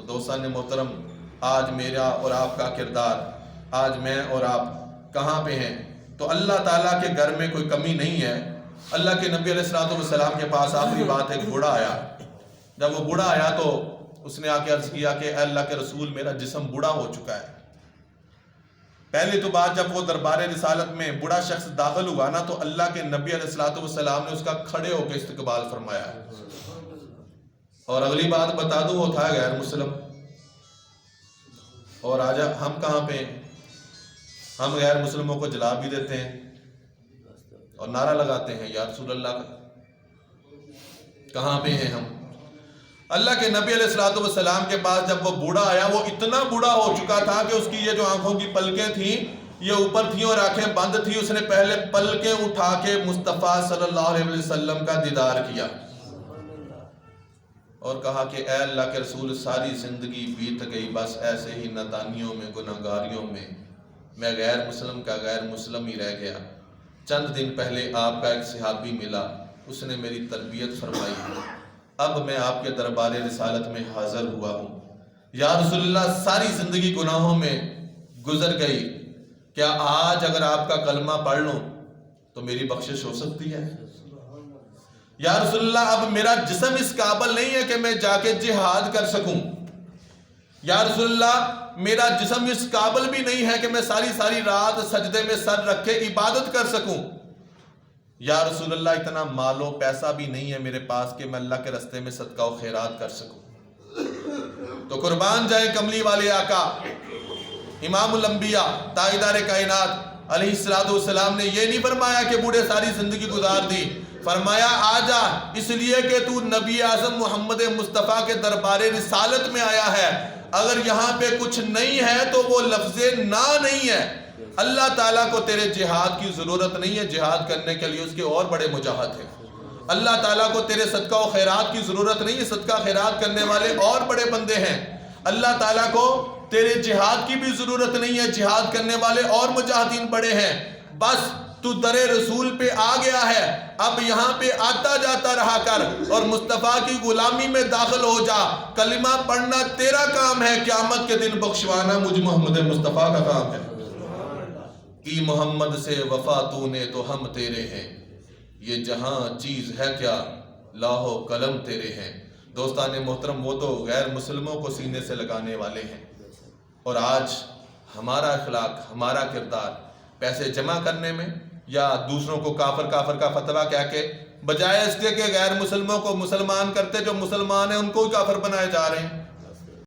دوستان محترم، آج میرا اور آپ کا کردار، آج میں اور آپ کہاں پہ ہیں؟ تو اللہ تعالیٰ کے گھر میں کوئی کمی نہیں ہے۔ اللہ کے نبی علیہ السلام کے پاس آخری بات ایک بوڑھا آیا۔ جب وہ بوڑھا آیا تو اس نے آ کے عرض کیا کہ اے اللہ کے رسول، میرا جسم بوڑھا ہو چکا ہے۔ پہلی تو بات، جب وہ دربار رسالت میں بوڑھا شخص داخل ہوا نا، تو اللہ کے نبی علیہ السلام نے اس کا کھڑے ہو کے استقبال فرمایا۔ اور اگلی بات بتا دوں، وہ تھا غیر مسلم۔ اور آج ہم کہاں پہ ہیں؟ ہم غیر مسلموں کو جلا بھی دیتے ہیں اور نعرہ لگاتے ہیں یا رسول اللہ کا۔ کہاں پہ ہیں ہم؟ اللہ کے نبی علیہ السلام کے پاس جب وہ بوڑھا آیا، وہ اتنا بوڑھا ہو چکا تھا کہ اس کی یہ جو آنکھوں کی پلکیں تھیں یہ اوپر تھیں اور آنکھیں بند تھیں۔ اس نے پہلے پلکیں اٹھا کے مصطفیٰ صلی اللہ علیہ وسلم کا دیدار کیا اور کہا کہ اے اللہ کے رسول، ساری زندگی بیت گئی بس ایسے ہی نادانیوں میں، گناہگاریوں میں، میں غیر مسلم کا غیر مسلم ہی رہ گیا۔ چند دن پہلے آپ کا ایک صحابی ملا، اس نے میری تربیت فرمائی، اب میں آپ کے دربار رسالت میں حاضر ہوا ہوں۔ یا رسول اللہ، ساری زندگی گناہوں میں گزر گئی، کیا آج اگر آپ کا کلمہ پڑھ لوں تو میری بخشش ہو سکتی ہے؟ یا رسول اللہ، اب میرا جسم اس قابل نہیں ہے کہ میں جا کے جہاد کر سکوں۔ یا رسول اللہ، میرا جسم اس قابل بھی نہیں ہے کہ میں ساری رات سجدے میں سر رکھ کے عبادت کر سکوں۔ یا رسول اللہ، اتنا مال و پیسہ بھی نہیں ہے میرے پاس کہ میں اللہ کے رستے میں صدقہ و خیرات کر سکوں۔ تو قربان جائے کملی والے آقا، امام الانبیاء، تاجدار کائنات علیہ السلام نے یہ نہیں فرمایا کہ بوڑھے ساری زندگی گزار دی، فرمایا آجا، اس لیے کہ تو نبی اعظم محمد مصطفیٰ کے دربار رسالت میں آیا ہے۔ اگر یہاں پہ کچھ نہیں ہے تو وہ لفظ نا نہیں ہے۔ اللہ تعالیٰ کو تیرے جہاد کی ضرورت نہیں ہے، جہاد کرنے کے لیے اس کے اور بڑے مجاہد ہیں۔ اللہ تعالیٰ کو تیرے صدقہ و خیرات کی ضرورت نہیں ہے، صدقہ خیرات کرنے والے اور بڑے بندے ہیں۔ اللہ تعالیٰ کو تیرے جہاد کی بھی ضرورت نہیں ہے، جہاد کرنے والے اور مجاہدین بڑے ہیں۔ بس تو در رسول پہ آ گیا ہے، اب یہاں پہ آتا جاتا رہا کر اور مصطفیٰ کی غلامی میں داخل ہو جا۔ کلمہ پڑھنا تیرا کام ہے، قیامت کے دن بخشوانا مجھ محمد مصطفیٰ کا کام ہے۔ کی محمد سے وفا تو نے تو ہم تیرے ہیں، یہ جہاں چیز ہے کیا لاہو قلم تیرے ہیں۔ دوستان محترم، وہ تو غیر مسلموں کو سینے سے لگانے والے ہیں، اور آج ہمارا اخلاق، ہمارا کردار پیسے جمع کرنے میں یا دوسروں کو کافر کا فتویٰ کہہ کے، بجائے اس کے کہ غیر مسلموں کو مسلمان کرتے، جو مسلمان ہیں ان کو ہی کافر بنائے جا رہے ہیں۔